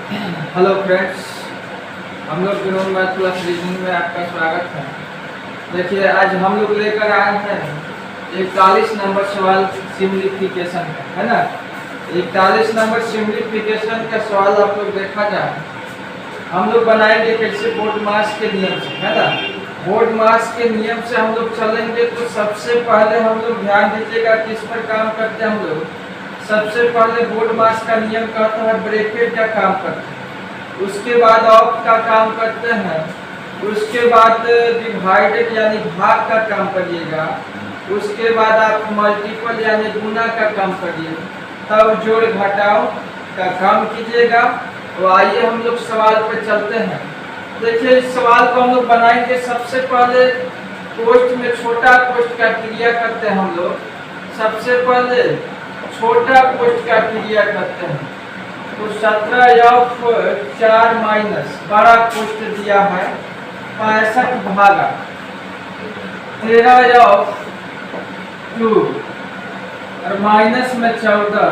Hello friends, हम लोग ground math plus reasoning में आपका स्वागत है। देखिए, आज हम लोग लेकर आए हैं 41 नंबर सवाल सिम्प्लीफिकेशन का, है ना। 41 नंबर सिम्प्लीफिकेशन का सवाल आप लोग देखा जाए, हम लोग बनाएंगे कैसे बोर्ड मास के नियम से, है ना। बोर्ड मास के नियम से हम लोग चलेंगे। तो सबसे पहले हम लोग ध्यान दीजिएगा किस पर काम करते हैं हम लोग। सबसे पहले बोर्ड मास का नियम कहता है ब्रैकेट का काम करते हैं, उसके बाद ऑफ का काम करते हैं, उसके बाद डिवाइडेड यानी भाग का काम करिएगा, उसके बाद आप मल्टीपल यानी गुना का काम करिएगा, तब जोड़ घटाव का काम कीजिएगा। तो आइए हम लोग सवाल पर चलते हैं। देखिए, इस सवाल को हम लोग बनाएंगे। सबसे पहले कोष्ठ में छोटा कोष्ठ का क्रिया करते हैं हम लोग। सबसे पहले छोटा कोष्ठ का क्रिया करते हैं। तो 17/4 माइनस बड़ा कोष्ठ दिया है 65 भागा 13/2 और माइनस में 14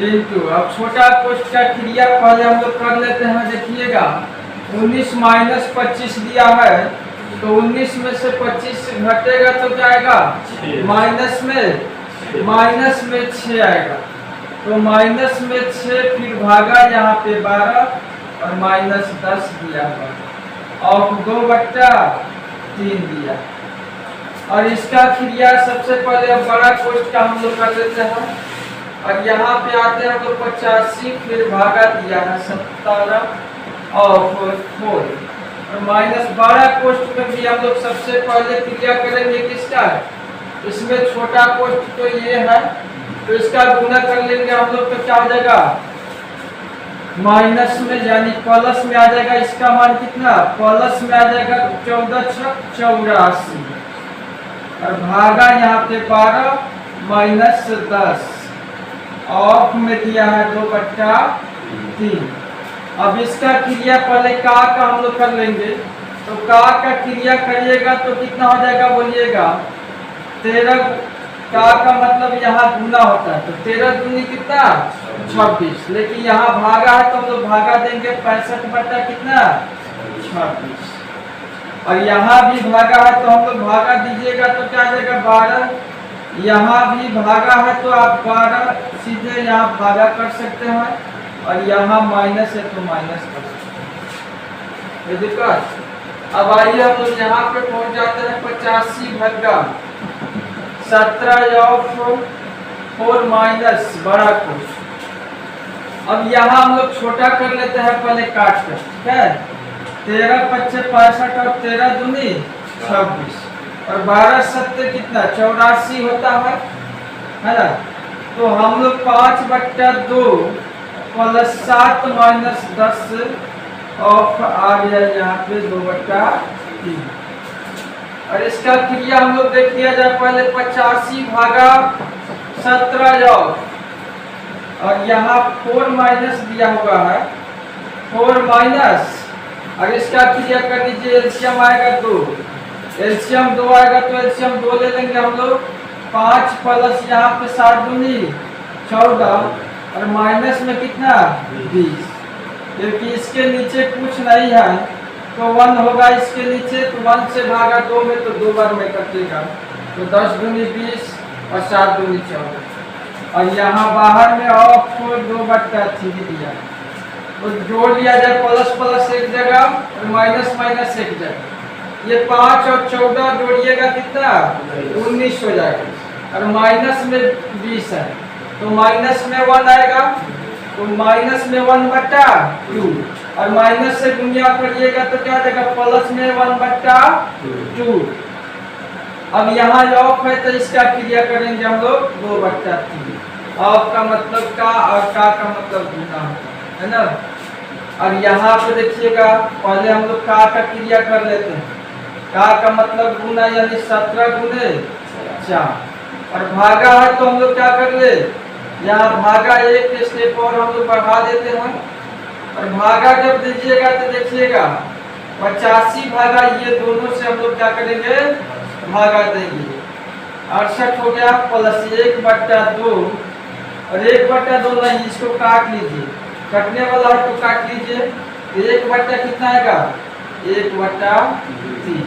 इंटू। अब छोटा कोष्ठ का क्रिया पहले हम लोग कर लेते हैं। देखिएगा, 19 माइनस 25 दिया है, तो 19 में से 25 घटेगा तो क्या आएगा? माइनस में 6 आएगा। तो माइनस में 6 फिर भागा यहाँ पे 12 और माइनस 10 दिया हुआ और 2/3 दिया। और इसका क्रिया सबसे पहले अब बड़ा कोष्ठ का हम लोग कर लेते हैं। और यहाँ पे आते हैं तो 85 फिर भागा दिया है 17 और 4 और माइनस 12 कोष्ठ में भी हम लोग सबसे पहले क्रिया करेंगे किसका? इसमें छोटा कोष्ठ तो ये है, तो इसका गुना कर लेंगे हम लोग। तो क्या हो जाएगा? माइनस में यानी प्लस में आ जाएगा। इसका मान कितना? प्लस में आ जाएगा 14×6 = 84 और भागा यहाँ पे 12 माइनस 10 ऑफ में दिया है 2/3। अब इसका क्रिया पहले का हम लोग कर लेंगे। तो का क्रिया करिएगा तो कितना हो जाएगा बोलिएगा? 13 का मतलब यहाँ गुना होता है, तो 13 दूनी कितना? 26। लेकिन यहाँ भागा है तो हम लोग भागा देंगे 65 बटा कितना? 26। और यहाँ भी भागा है तो हम लोग भागा दीजिएगा तो क्या आ जाएगा? 12। यहाँ भी भागा है तो आप 12 सीधे यहाँ भागा कर सकते हैं और यहाँ माइनस है तो माइनस कर सकते हैं। दिक्कत। अब आइए हम लोग यहाँ पे पहुँच जाते हैं 85 भागा 17/4 माइनस बड़ा कोष्ठ। अब यहाँ हम लोग छोटा कर लेते हैं पहले काट कर, ठीक है। 13×5 = 65 और 13 दूनी 26 और 12×7 कितना? 84 होता है ना। तो हम लोग 5/2 + 7 माइनस 10 ऑफ आ गया यहाँ पे 2/3। और इसका क्रिया हम लोग देख लिया जाए पहले 85 भागा 17 और यहाँ 4 माइनस दिया हुआ है 4 माइनस। और इसका क्रिया कर दीजिए। एलसीएम आएगा 2, एलसीएम 2 आएगा तो एलसीएम 2 ले लेंगे हम लोग। 5 प्लस यहाँ पे 7 दूनी 14 और माइनस में कितना? 20। क्योंकि इसके नीचे कुछ नहीं है तो 1 होगा इसके नीचे, तो 1 से भागा 2 में तो 2 बार में कटेगा। तो 10 दूनी 20 और 7 दूनी 14 और यहाँ बाहर में ऑफ 2/3 दिया। तो जोड़ लिया जाए प्लस प्लस एक जगह और माइनस माइनस एक जगह। ये 5 और 14 जोड़िएगा कितना? 19 हो जाएगा। और माइनस में 20 है तो माइनस में 1 आएगा, तो माइनस में 1/2 और माइनस से गुणा करिएगा तो क्या आ जाएगा? प्लस में 1/2। अब यहाँ ऑफ है तो इसका क्रिया करेंगे हम लोग 2/3। ऑफ का मतलब का और का मतलब गुना है ना। और यहाँ पे देखिएगा पहले हम लोग का क्रिया कर लेते हैं। का मतलब गुना यानी 17 × 4 और भागा है तो हम लोग क्या कर ले? यहाँ भागा एक स्टेप और हम लोग बढ़ा देते हैं। और भागा जब दीजिएगा तो देखिएगा 85 भागा ये दोनों से हम लोग क्या करेंगे? भागा देंगे। 68 हो गया प्लस 1/2 और 1/2 नहीं, इसको काट लीजिए कटने वाला है तो काट लीजिए। 1 बट्टा कितना आएगा 1/3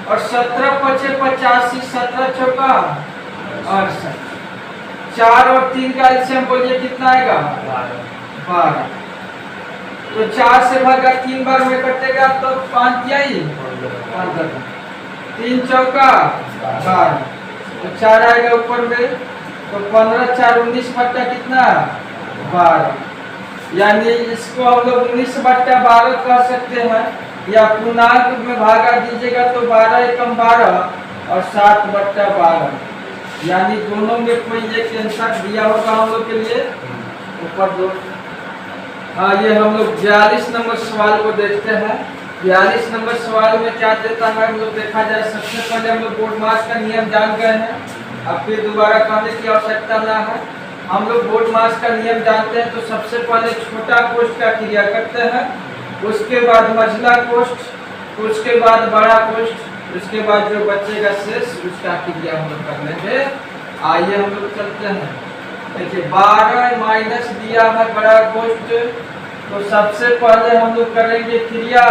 और 17 पचे 85 17 चौका 68 4 और 3 का एलसीएम बोलिए कितना आएगा 12। तो 4 से भागा 3 बार में कटेगा तो 5 किया ही 3 चौका 12 तो 4 आएगा ऊपर में तो 15 4 19 बट्टा कितना 12 यानी इसको हम लोग 19/12 कह सकते हैं या पूर्णांक में भागा दीजिएगा तो 12 एकम 12 और 7/12 यानी दोनों में कोई एक आंसर दिया होगा हम लोग के लिए ऊपर दो। ये हम लोग 42 नंबर सवाल को देखते हैं। 42 नंबर सवाल में क्या देता है हम लोग देखा जाए। सबसे पहले हम लोग बोर्ड मास का नियम जान गए हैं, अब फिर दोबारा कहने की आवश्यकता ना है। हम लोग बोर्ड मास का नियम जानते हैं तो सबसे पहले छोटा कोष्ठ का क्रिया करते हैं, उसके बाद मझला कोष्ठ, उसके बाद बड़ा कोष्ठ, उसके बाद जो बचेगा शेष उसका क्रिया हम लोग कर लेंगे। आइए हम लोग चलते हैं। देखिए 12 माइनस दिया है बड़ा कोष्ठ, तो सबसे पहले हम लोग करेंगे क्रिया,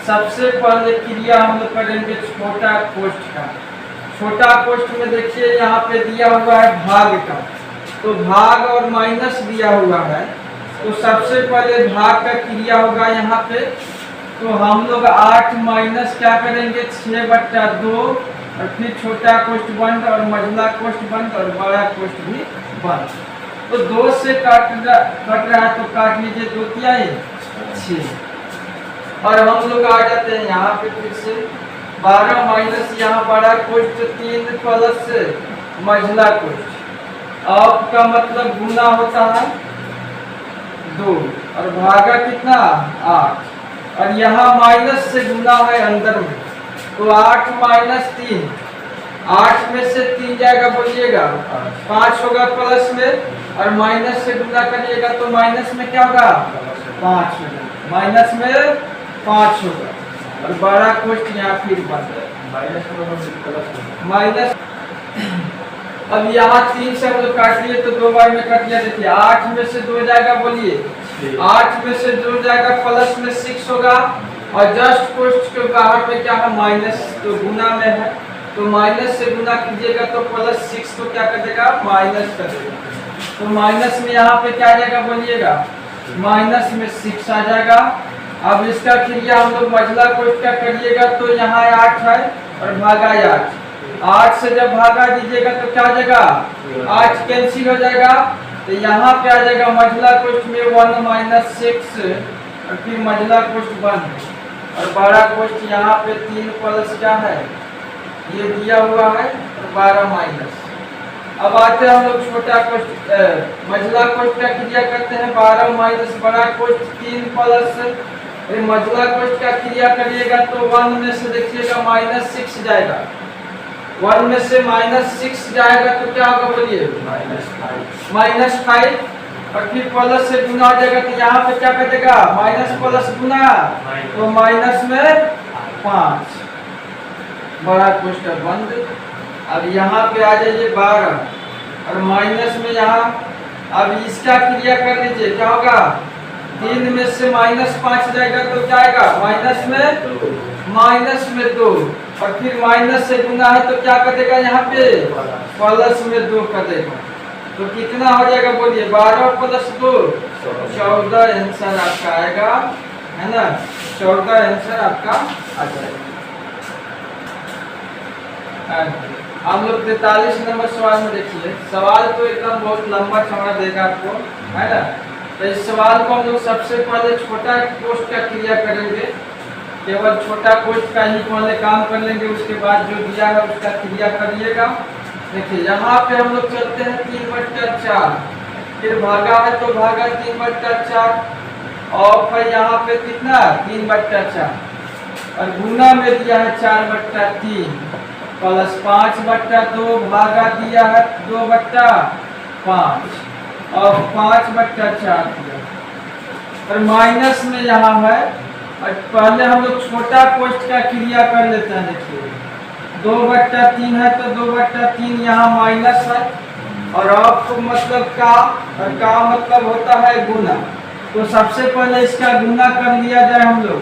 सबसे पहले क्रिया हम लोग करेंगे छोटा कोष्ठ का। छोटा कोष्ठ में देखिए यहाँ पे दिया हुआ है भाग का, तो भाग और माइनस दिया हुआ है, तो सबसे पहले भाग का क्रिया होगा यहाँ पे। तो हम लोग 8 माइनस क्या करेंगे 6/2 और फिर छोटा कोष्ठ बंद और मझला कोष्ठ बंद और बड़ा कोष्ठ भी बंद। तो 2 से कट रहा है तो काट लीजिए 2 तिया 6 और हम लोग आ जाते हैं यहाँ पे फिर से 12 माइनस यहाँ बड़ा कोष्ठ 3 प्लस मझला कोष्ठ। अब का मतलब गुना होता है 2 और भागा कितना 8 और यहाँ माइनस से गुना है अंदर में, तो 8 माइनस 3 8 में से 3 जाएगा बोलिएगा 5 होगा प्लस में और माइनस से गुना करिएगा तो माइनस में क्या होगा 5 होगा, माइनस में 5 होगा और बड़ा कोष्ठ यहाँ फिर बंद है माइनस। अब यहाँ 3 से हम लोग काट लिए तो 2 बार में कट लिया। देखिए 8 में से 2 जाएगा बोलिए 8 में से 2 जाएगा प्लस में 6 होगा और जस्ट कोष्ठ के बाहर में क्या है माइनस, तो गुना में है तो माइनस से गुना कीजिएगा तो प्लस 6 को क्या कर देगा माइनस कर देगा। तो माइनस में यहाँ पे क्या आ जाएगा बोलिएगा माइनस में 6 आ जाएगा। अब इसका क्रिया हम लोग मझला कोष्ठ का करिएगा तो यहाँ 8 है और भागा 8 से जब भागा दीजिएगा तो क्या आ जाएगा 8 कैंसिल हो जाएगा, तो यहाँ पे आ जाएगा मझला कोष्ठ में 1 माइनस 6 और फिर मझला कोष्ठ 1 और बड़ा कोष्ठ यहाँ पे 3 प्लस क्या है ये दिया हुआ है और 12 माइनस। अब आते हैं हम लोग छोटा कोष्ठ मझला कोष्ठ का क्रिया करते हैं 12 माइनस बड़ा कोष्ठ 3 प्लस मझला कोष्ठ का क्रिया करिएगा तो 1 में से देखिएगा -6 जाएगा, 1 में से -6 जाएगा तो क्या होगा बोलिए -5 और फिर प्लस से गुना हो जाएगा तो यहाँ पे क्या कर देगा माइनस प्लस गुना तो माइनस में 5 बड़ा कोष्ठ बंद। अब यहाँ पे आ जाइए 12 और माइनस में यहाँ अब इसका क्रिया कर लीजिए क्या होगा 3 में से -5 जाएगा तो क्या आएगा माइनस में 2 और फिर माइनस से गुना है तो क्या कर देगा यहाँ पे प्लस में 2 कर देगा तो कितना हो जाएगा बोलिए 12 प्लस 2 14 आंसर आपका आएगा है ना, 14 आंसर आपका आ जाएगा। हम लोग 43 नंबर सवाल में देखिए, सवाल तो एकदम बहुत लंबा चौड़ा देगा आपको है ना। तो इस सवाल को हम लोग सबसे पहले छोटा कोष्ठ का क्रिया करेंगे, केवल छोटा कोष्ठ का ही पहले काम कर लेंगे, उसके बाद जो दिया है उसका क्रिया करिएगा। देखिए यहाँ पे हम लोग चलते हैं 3/4 फिर भागा है तो भागा 3/4 और फिर यहाँ पे कितना 3/4 और गुना में दिया है 4/3 प्लस 5/2 भागा दिया है 2/5 और 5/4 दिया और माइनस में यहाँ है और पहले हम लोग छोटा कोष्ठ का क्रिया कर लेते हैं। देखिए 2/3 है तो 2/3 यहाँ माइनस है और ऑफ मतलब का, और का मतलब होता है गुना। तो सबसे पहले इसका गुना कर लिया जाए हम लोग।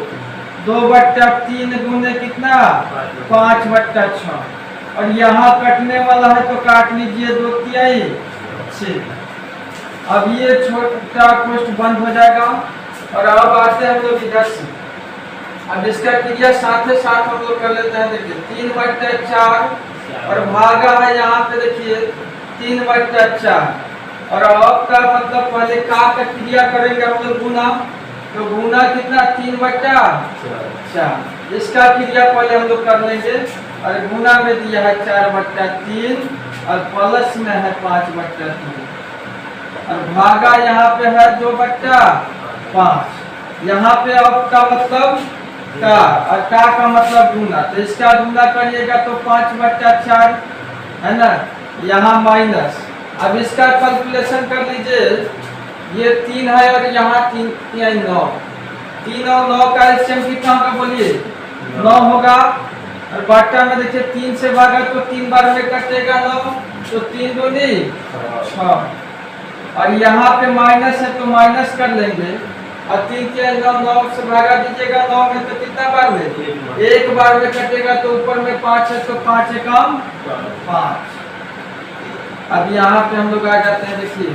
2/3 गुने कितना, 5/6। और यहाँ कटने वाला है तो काट लीजिए, 2 तिहाई 6। अब ये छोटा कोष्ठ बंद हो जाएगा। और अब आते हैं हम लोग इधर से। अब इसका क्रिया साथ ही साथ हम लोग कर लेते हैं। देखिए 3/4 और भागा है यहाँ पे, देखिए 3/4। और अब का मतलब पहले का क्रिया करेंगे हम लोग गुना। तो गुना कितना, 3/4। इसका क्रिया पहले हम लोग कर लेंगे। और गुना में दिया है 4/3 और प्लस में है 5/3। और भागा यहाँ पे है 2/5। यहाँ पे अब का मतलब का, और का मतलब गुना। तो इसका गुना करिएगा तो 5/4 है ना, यहाँ माइनस। अब इसका कैलकुलेशन कर लीजिए। ये 3 है और यहाँ 3 9। 3 और 9 का एलसीएम कितना होगा बोलिए, 9 होगा। और बाटा में देखिए 3 से भागा तो 3 बार में कटेगा 9, तो 3 दूनी 6। और यहाँ पे माइनस है तो माइनस कर लेंगे। और 3 के 9 से भागा दीजिएगा 9 में, तो कितना बार में, एक बार में कटेगा। तो ऊपर में 5 है तो 5 एकम 5। अब यहाँ पे हम लोग आ जाते हैं, देखिए।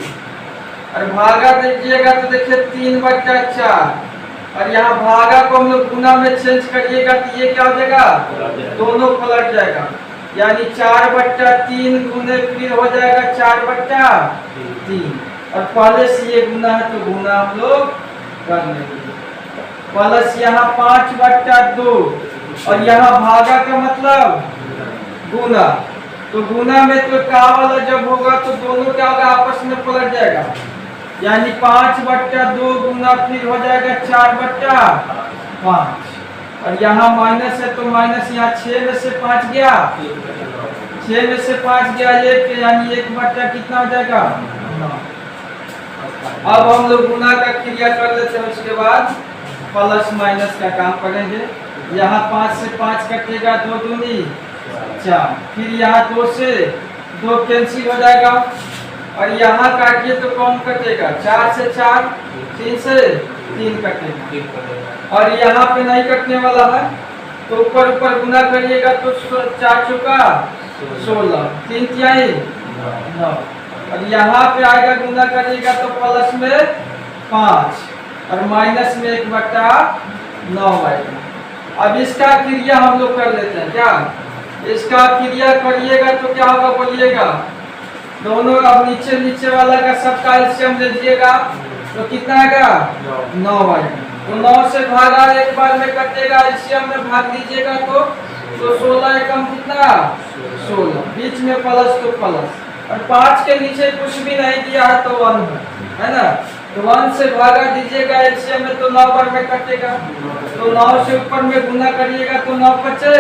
और भागा दीजिएगा तो देखिए 3/4। और यहाँ भागा को हम लोग गुना में चेंज करिएगा तो ये क्या हो जाएगा, दोनों पलट जाएगा। यानी 4/3 गुने फिर हो जाएगा 4/3। और पहले से ये गुना है तो गुना हम लोग कर लेंगे। प्लस यहाँ 5/2 और यहाँ भागा का मतलब गुना। तो गुना में तो का वाला जब होगा तो दोनों क्या होगा, आपस में पलट जाएगा। यानी 5/2 गुना फिर हो जाएगा 4/5। और यहाँ माइनस है तो माइनस, यहाँ 6 में से 5 गया, 6 में से 5 गया 1, यानी 1/, कितना हो जाएगा 9। अब हम लोग गुना का क्रिया कर लेते हैं। उसके बाद प्लस माइनस का काम करेंगे। यहाँ 5 से 5 कटेगा, 2 दूनी 4। फिर यहाँ 2 से 2 कैंसिल हो जाएगा। और यहाँ काटिए तो कौन कटेगा, 4 से 4, 3 से 3 कटेगा। और यहाँ पे नहीं कटने वाला है तो ऊपर ऊपर गुना करिएगा तो 4 चौका 16, 3 तिहाई 9। और यहाँ पे आएगा गुना करिएगा तो प्लस में 5 और माइनस में 1/9 आएगा। अब इसका क्रिया हम लोग कर लेते हैं। क्या इसका क्रिया करिएगा तो क्या होगा बोलिएगा, दोनों अब नीचे नीचे वाला का सबका एलसीएम ले लीजिएगा तो कितना आएगा, 9 आएगा। तो 9 से भागा एक बार में कटेगा, एलसीएम में भाग दीजिएगा तो 16 एकम कितना, 16। बीच में प्लस तो प्लस। और 5 के नीचे कुछ भी नहीं दिया है तो 1 है ना। तो 1 से भागा दीजिएगा एलसीएम में तो 9 बार में कटेगा। तो 9 से ऊपर में गुना करिएगा तो 9 बचे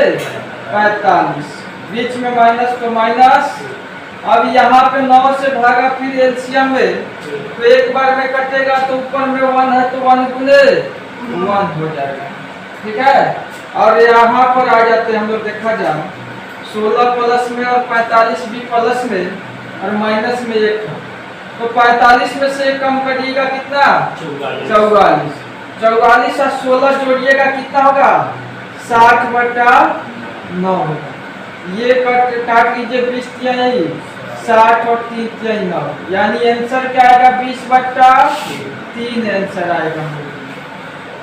45। बीच में माइनस तो माइनस। अब यहाँ पे 9 से भागा फिर एलसीएम में तो एक बार में कटेगा तो ऊपर में 1 है तो 1 गुने 1 हो जाएगा। ठीक है। और यहाँ पर आ जाते हैं हम लोग, देखा जाए 16 प्लस में और 45 भी प्लस में और माइनस में 1 है। तो 45 में से कम करिएगा कितना, 44। 44 और 16 जोड़िएगा कितना होगा, 60/9 होगा। ये काट लीजिए 20 तिहाई 60 और 3 तिहाई 9, यानी आंसर क्या आएगा, 20/3 आंसर आएगा।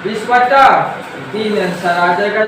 20/3 आंसर आ जाएगा।